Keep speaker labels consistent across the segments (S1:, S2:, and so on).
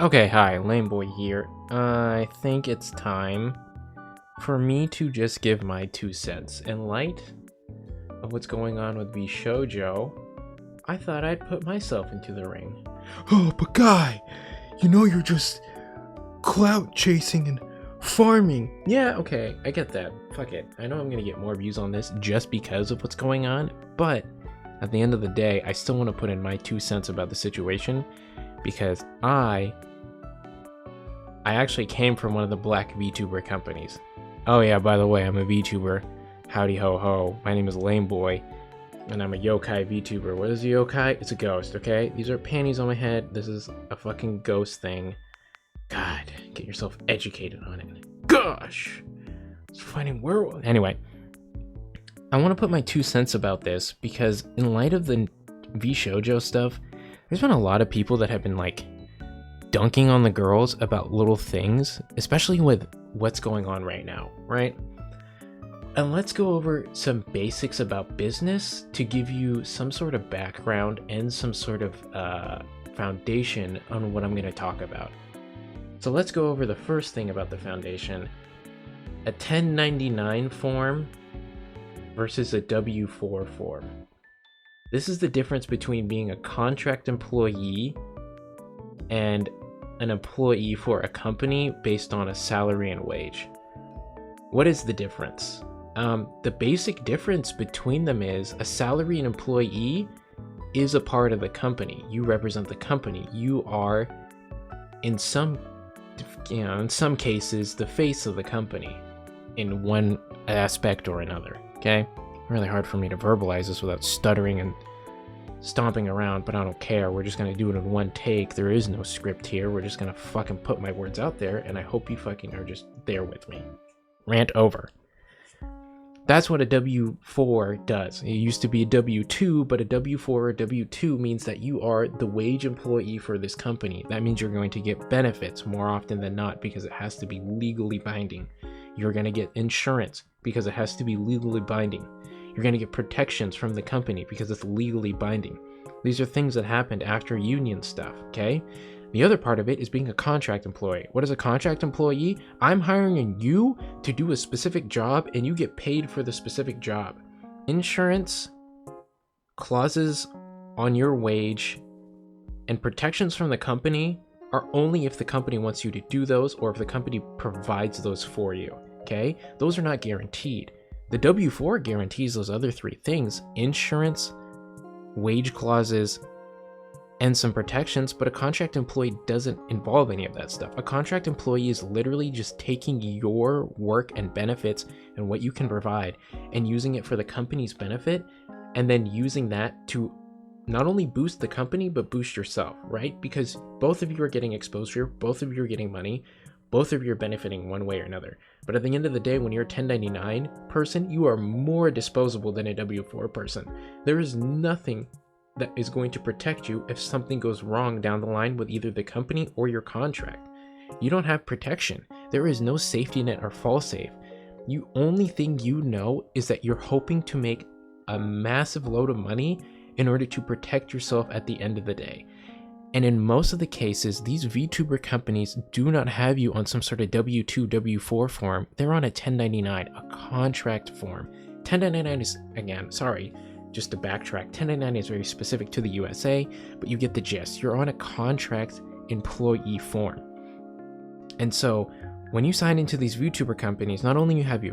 S1: Okay, hi, LameBoi here. I think it's time for me to just give my 2 cents. In light of what's going on with V Shoujo, I thought I'd put myself into the ring.
S2: Oh, but guy, you're just clout chasing and farming.
S1: Yeah, okay, I get that. Fuck it. I know I'm gonna get more views on this just because of what's going on, but at the end of the day, I still want to put in my 2 cents about the situation because I actually came from one of the black VTuber companies. Oh yeah, by the way, I'm a VTuber. Howdy ho ho. My name is LameBoi, and I'm a yokai VTuber. What is a yokai? It's a ghost, okay? These are panties on my head. This is a fucking ghost thing. God, get yourself educated on it. Gosh! It's fighting werewolf. Anyway, I want to put my 2 cents about this because in light of the V Shoujo stuff, there's been a lot of people that have been like dunking on the girls about little things, especially with what's going on right now, right? And let's go over some basics about business to give you some sort of background and some sort of foundation on what I'm going to talk about. So let's go over the first thing about the foundation. A 1099 form versus a W-4 form. This is the difference between being a contract employee and an employee for a company based on a salary and wage. What is the difference? The basic difference between them is a salaried employee is a part of the company. You represent the company. You are, in some cases, the face of the company in one aspect or another. Okay, really hard for me to verbalize this without stuttering and stomping around, but I don't care. We're just gonna do it in one take. There is no script here. We're just gonna fucking put my words out there, and I hope you fucking are just there with me. Rant over. That's what a W-4 does. It used to be a W-2, but a W-4 or W-2 means that you are the wage employee for this company. That means you're going to get benefits more often than not because it has to be legally binding. You're going to get insurance because it has to be legally binding. You're going to get protections from the company because it's legally binding. These are things that happened after union stuff, okay? The other part of it is being a contract employee. What is a contract employee? I'm hiring you to do a specific job and you get paid for the specific job. Insurance, clauses on your wage, and protections from the company are only if the company wants you to do those or if the company provides those for you, okay? Those are not guaranteed. The W-4 guarantees those other three things: insurance, wage clauses, and some protections, but a contract employee doesn't involve any of that stuff. A contract employee is literally just taking your work and benefits and what you can provide and using it for the company's benefit, and then using that to not only boost the company, but boost yourself, right? Because both of you are getting exposure, both of you are getting money, both of you are benefiting one way or another. But at the end of the day, when you're a 1099 person, you are more disposable than a W-4 person. There is nothing that is going to protect you if something goes wrong down the line with either the company or your contract. You don't have protection. There is no safety net or fall safe. The only thing you know is that you're hoping to make a massive load of money in order to protect yourself at the end of the day. And in most of the cases, these VTuber companies do not have you on some sort of W-2, W-4 form. They're on a 1099, a contract form. 1099 is, again, sorry, just to backtrack, 1099 is very specific to the USA, but you get the gist. You're on a contract employee form. And so when you sign into these VTuber companies, not only you have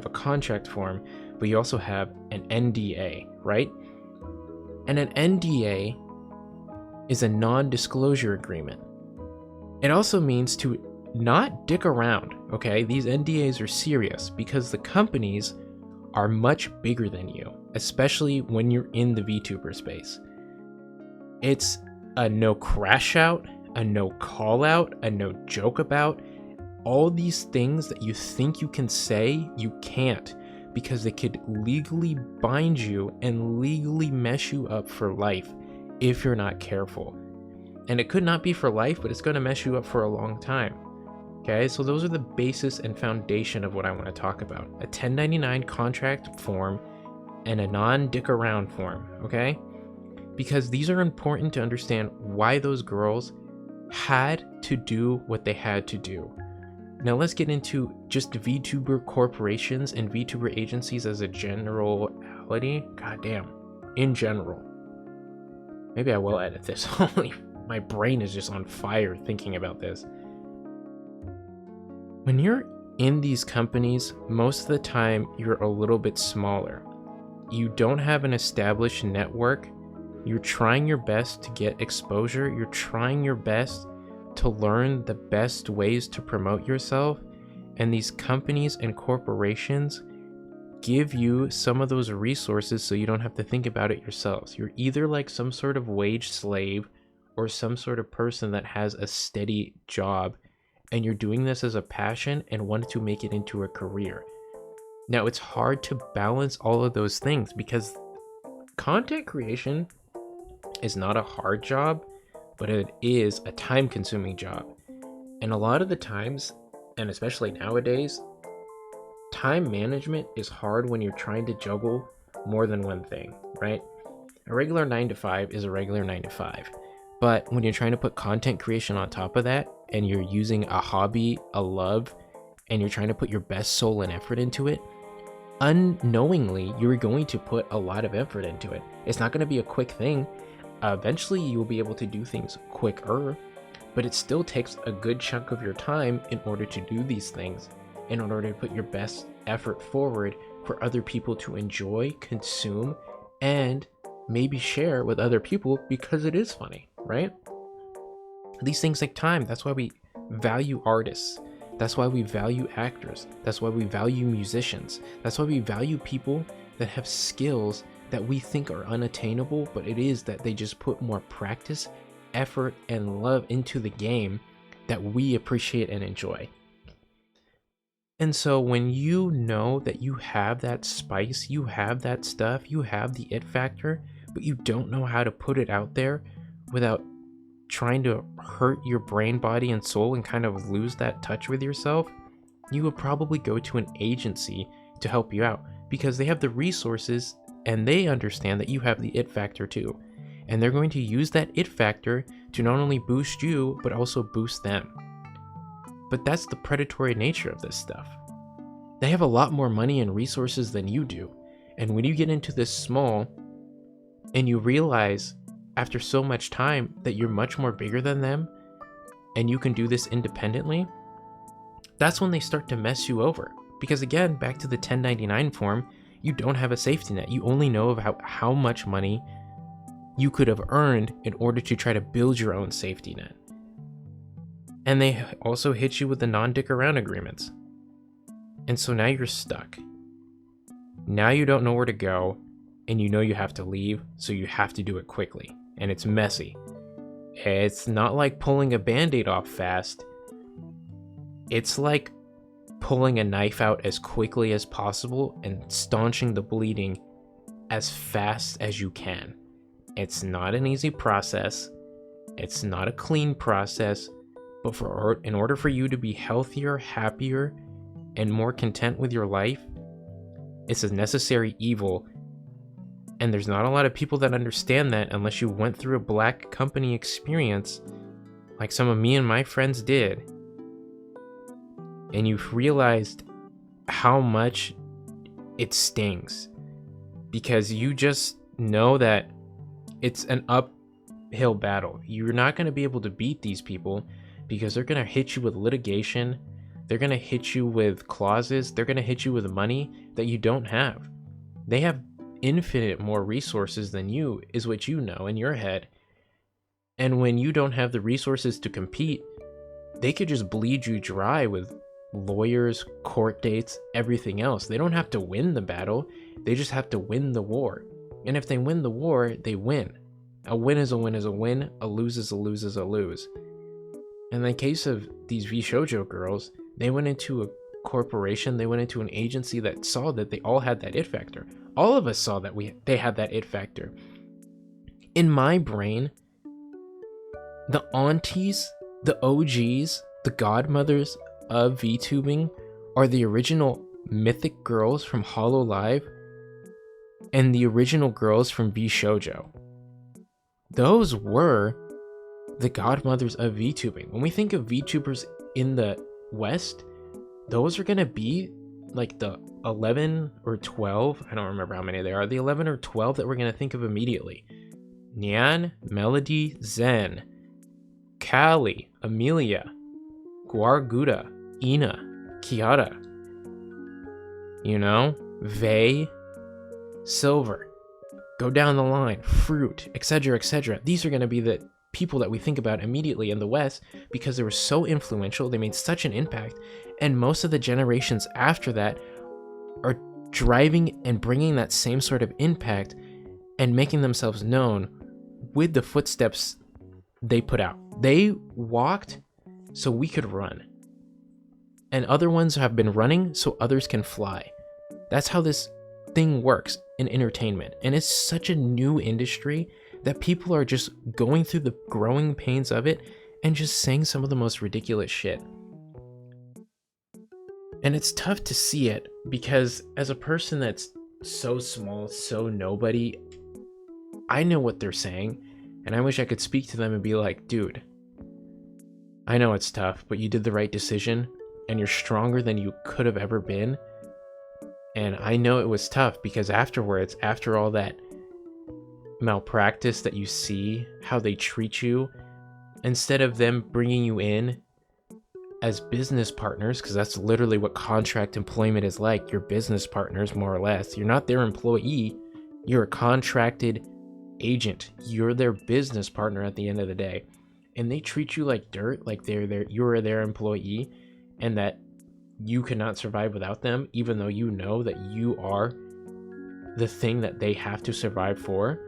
S1: a contract form, but you also have an NDA, right? And an NDA is a non-disclosure agreement. It also means to not dick around, okay? These NDAs are serious because the companies are much bigger than you, especially when you're in the VTuber space. It's a no crash out, a no call out, a no joke about. All these things that you think you can say, you can't, because they could legally bind you and legally mess you up for life if you're not careful. And it could not be for life, but it's going to mess you up for a long time. Okay, so those are the basis and foundation of what I want to talk about. A 1099 contract form and a non-dick around form, okay? Because these are important to understand why those girls had to do what they had to do. Now let's get into just VTuber corporations and VTuber agencies as a generality. Goddamn, in general. Maybe I will edit this. Holy, my brain is just on fire thinking about this. When you're in these companies, most of the time you're a little bit smaller. You don't have an established network. You're trying your best to get exposure. You're trying your best to learn the best ways to promote yourself. And these companies and corporations give you some of those resources so you don't have to think about it yourselves. You're either like some sort of wage slave or some sort of person that has a steady job, and you're doing this as a passion and wanted to make it into a career. Now, it's hard to balance all of those things because content creation is not a hard job, but it is a time-consuming job. And a lot of the times, and especially nowadays, time management is hard when you're trying to juggle more than one thing, right? A regular 9 to 5 is a regular 9 to 5. But when you're trying to put content creation on top of that, and you're using a hobby, a love, and you're trying to put your best soul and effort into it, unknowingly, you're going to put a lot of effort into it. It's not going to be a quick thing. Eventually, you'll be able to do things quicker, but it still takes a good chunk of your time in order to do these things, in order to put your best effort forward for other people to enjoy, consume, and maybe share with other people because it is funny, right? These things take time. That's why we value artists. That's why we value actors. That's why we value musicians. That's why we value people that have skills that we think are unattainable, but it is that they just put more practice, effort, and love into the game that we appreciate and enjoy. And so when you know that you have that spice, you have that stuff, you have the it factor, but you don't know how to put it out there without trying to hurt your brain, body, and soul and kind of lose that touch with yourself, you would probably go to an agency to help you out because they have the resources and they understand that you have the it factor too. And they're going to use that it factor to not only boost you, but also boost them. But that's the predatory nature of this stuff. They have a lot more money and resources than you do. And when you get into this small and you realize after so much time that you're much more bigger than them and you can do this independently, that's when they start to mess you over. Because again, back to the 1099 form, you don't have a safety net. You only know about how much money you could have earned in order to try to build your own safety net. And they also hit you with the non-dick around agreements. And so now you're stuck. Now you don't know where to go, and you know you have to leave, so you have to do it quickly. And it's messy. It's not like pulling a band-aid off fast. It's like pulling a knife out as quickly as possible and staunching the bleeding as fast as you can. It's not an easy process. It's not a clean process. But in order for you to be healthier, happier, and more content with your life, it's a necessary evil. And there's not a lot of people that understand that unless you went through a black company experience like some of me and my friends did. And you've realized how much it stings. Because you just know that it's an uphill battle. You're not going to be able to beat these people because they're going to hit you with litigation. They're going to hit you with clauses. They're going to hit you with money that you don't have. They have infinite more resources than you, is what you know in your head. And when you don't have the resources to compete, they could just bleed you dry with lawyers, court dates, everything else. They don't have to win the battle. They just have to win the war. And if they win the war, they win. A win is a win is a win. A lose is a lose is a lose. In the case of these VShojo girls, they went into a corporation, they went into an agency that saw that they all had that it factor. All of us saw that they had that it factor. In my brain, the aunties, the OGs, the godmothers of VTubing are the original mythic girls from Hololive and the original girls from VShojo. Those were the godmothers of VTubing. When we think of VTubers in the West, those are going to be like the 11 or 12. I don't remember how many there are. The 11 or 12 that we're going to think of immediately. Nyan, Melody, Zen, Callie, Amelia, Guarguda, Ina, Kiara, you know, Vey, Silver. Go down the line, Fruit, etc., etc. These are going to be the people that we think about immediately in the West because they were so influential, they made such an impact, and most of the generations after that are driving and bringing that same sort of impact and making themselves known with the footsteps they put out. They walked so we could run, and other ones have been running so others can fly. That's how this thing works in entertainment, and it's such a new industry that people are just going through the growing pains of it and just saying some of the most ridiculous shit. And it's tough to see it because as a person that's so small, so nobody, I know what they're saying, and I wish I could speak to them and be like, dude, I know it's tough, but you did the right decision and you're stronger than you could have ever been. And I know it was tough because afterwards, after all that malpractice that you see, how they treat you, instead of them bringing you in as business partners, because that's literally what contract employment is like, you're business partners more or less. You're not their employee, you're a contracted agent. You're their business partner at the end of the day. And they treat you like dirt, like you're their employee, and that you cannot survive without them, even though you know that you are the thing that they have to survive for.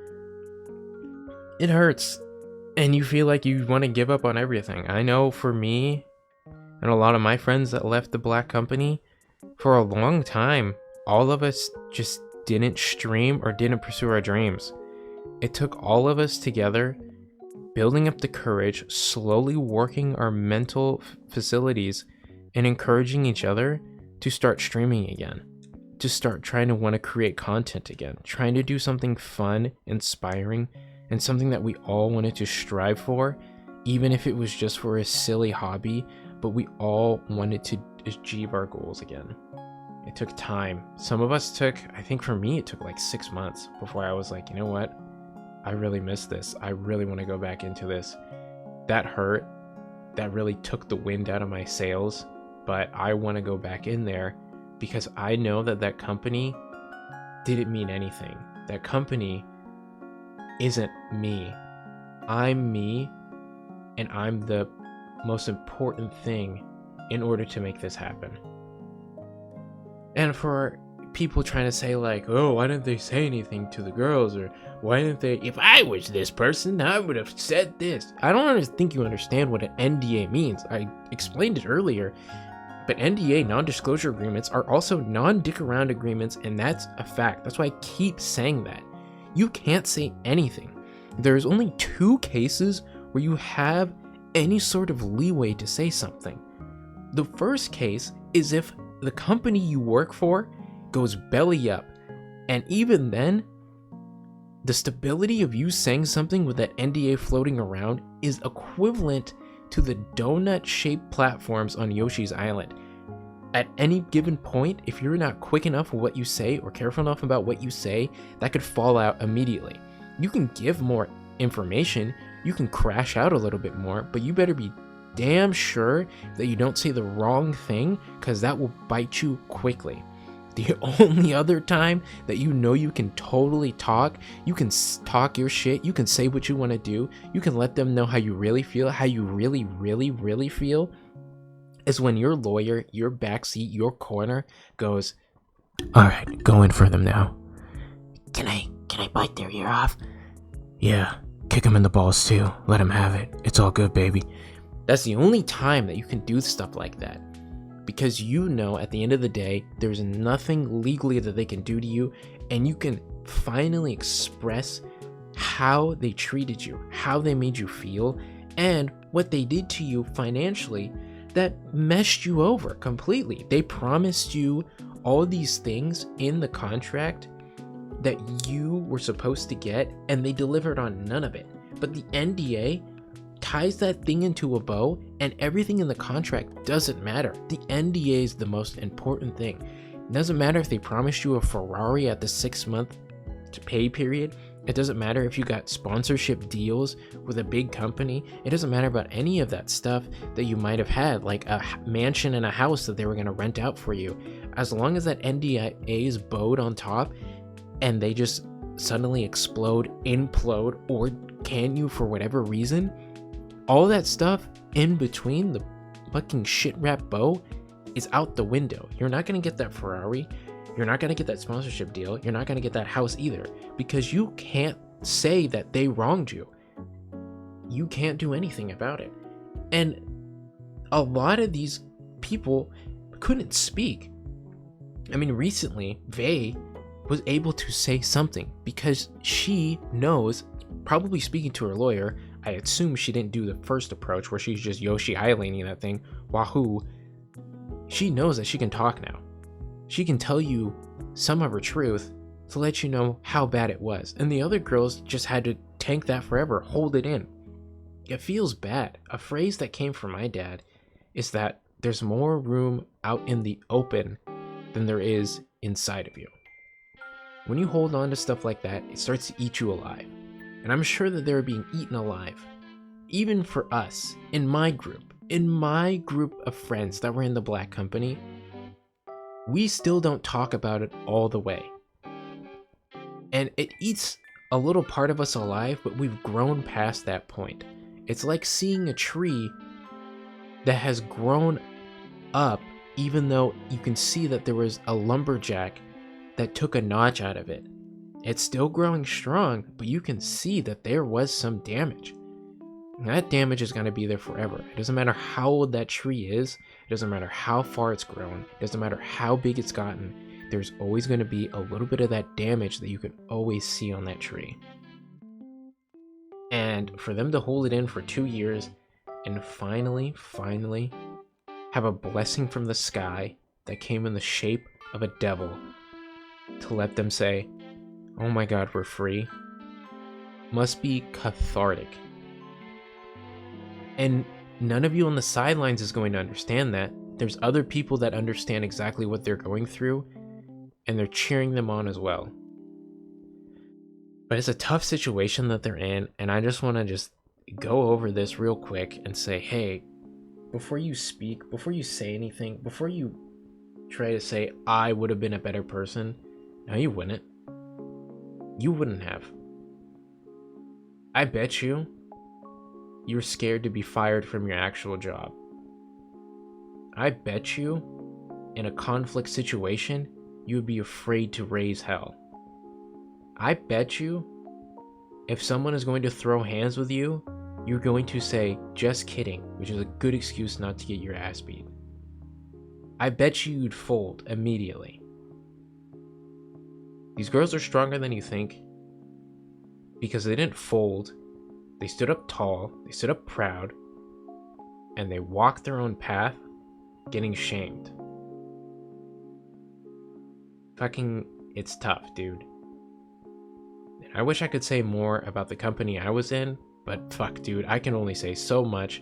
S1: It hurts, and you feel like you want to give up on everything. I know for me and a lot of my friends that left the black company, for a long time, all of us just didn't stream or didn't pursue our dreams. It took all of us together, building up the courage, slowly working our mental facilities, and encouraging each other to start streaming again, to start trying to want to create content again, trying to do something fun, inspiring, and something that we all wanted to strive for, even if it was just for a silly hobby, but we all wanted to achieve our goals again. It took time. Some of us took, I think for me, it took like 6 months before I was like, you know what? I really miss this. I really want to go back into this. That hurt. That really took the wind out of my sails. But I want to go back in there because I know that that company didn't mean anything. That company isn't me. I'm me, and I'm the most important thing in order to make this happen. And for people trying to say like, oh, why didn't they say anything to the girls? Or why didn't they, if I was this person, I would have said this. I don't think you understand what an NDA means. I explained it earlier. But NDA, non-disclosure agreements, are also non-dick around agreements, and that's a fact. That's why I keep saying that. You can't say anything. There's only 2 cases where you have any sort of leeway to say something. The first case is if the company you work for goes belly up, and even then, the stability of you saying something with that NDA floating around is equivalent to the donut-shaped platforms on Yoshi's Island. At any given point, if you're not quick enough with what you say or careful enough about what you say, that could fall out immediately. You can give more information, you can crash out a little bit more, but you better be damn sure that you don't say the wrong thing, because that will bite you quickly. The only other time that you know you can totally talk, you can talk your shit, you can say what you want to do, you can let them know how you really feel, how you really, really, really feel, is when your lawyer, your backseat, your corner goes, alright, go in for them now. Can I bite their ear off? Yeah, kick them in the balls too, let them have it, it's all good, baby. That's the only time that you can do stuff like that. Because you know at the end of the day, there's nothing legally that they can do to you, and you can finally express how they treated you, how they made you feel, and what they did to you financially that messed you over completely. They promised you all these things in the contract that you were supposed to get, and they delivered on none of it. But the NDA ties that thing into a bow, and everything in the contract doesn't matter. The NDA is the most important thing. It doesn't matter if they promised you a Ferrari at the 6-month pay period. It doesn't matter if you got sponsorship deals with a big company. It doesn't matter about any of that stuff that you might have had, like a mansion and a house that they were going to rent out for you. As long as that NDA is bowed on top and they just suddenly explode, implode, or can you for whatever reason, all that stuff in between the fucking shit wrap bow is out the window. You're not going to get that Ferrari. You're not going to get that sponsorship deal. You're not going to get that house either, because you can't say that they wronged you. You can't do anything about it. And a lot of these people couldn't speak. I mean, recently, Vay was able to say something because she knows, probably speaking to her lawyer, I assume she didn't do the first approach where she's just Yoshi Islaning that thing, wahoo. She knows that she can talk now. She can tell you some of her truth to let you know how bad it was. And the other girls just had to tank that forever, hold it in. It feels bad. A phrase that came from my dad is that there's more room out in the open than there is inside of you. When you hold on to stuff like that, it starts to eat you alive. And I'm sure that they're being eaten alive. Even for us, in my group of friends that were in the black company, we still don't talk about it all the way. And it eats a little part of us alive, but we've grown past that point. It's like seeing a tree that has grown up, even though you can see that there was a lumberjack that took a notch out of it. It's still growing strong, but you can see that there was some damage. And that damage is going to be there forever. It doesn't matter how old that tree is. It doesn't matter how far it's grown. It doesn't matter how big it's gotten. There's always going to be a little bit of that damage that you can always see on that tree. And for them to hold it in for 2 years and finally have a blessing from the sky that came in the shape of a devil to let them say, oh my God, we're free, must be cathartic. And none of you on the sidelines is going to understand that. There's other people that understand exactly what they're going through, and they're cheering them on as well. But it's a tough situation that they're in, and I just want to just go over this real quick and say, hey, before you speak, before you say anything, before you try to say, I would have been a better person, no, you wouldn't. You wouldn't have. I bet you're scared to be fired from your actual job. I bet you, in a conflict situation, you would be afraid to raise hell. I bet you, if someone is going to throw hands with you, you're going to say, just kidding, which is a good excuse not to get your ass beat. I bet you'd fold immediately. These girls are stronger than you think because they didn't fold. They stood up tall, they stood up proud, and they walked their own path, getting shamed. Fucking, it's tough, dude. And I wish I could say more about the company I was in, but fuck, dude, I can only say so much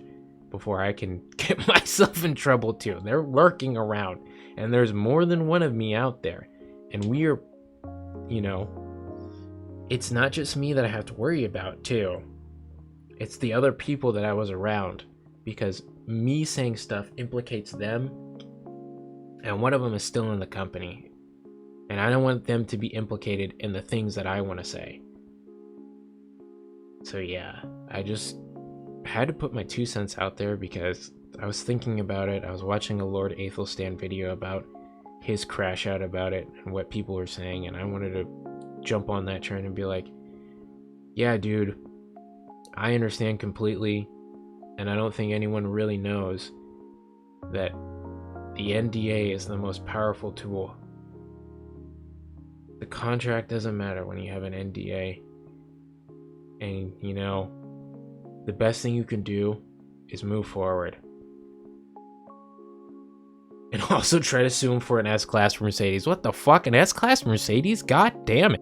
S1: before I can get myself in trouble too. They're lurking around, and there's more than one of me out there, and we are, it's not just me that I have to worry about too. It's the other people that I was around, because me saying stuff implicates them, and one of them is still in the company, and I don't want them to be implicated in the things that I want to say. So yeah, I just had to put my 2 cents out there because I was thinking about it. I was watching a Lord Athelstan video about his crash out about it and what people were saying, and I wanted to jump on that train and be like, yeah, dude, I understand completely, and I don't think anyone really knows that the NDA is the most powerful tool. The contract doesn't matter when you have an NDA, and the best thing you can do is move forward. And also try to sue him for an S-Class Mercedes. What the fuck? An S-Class Mercedes? God damn it.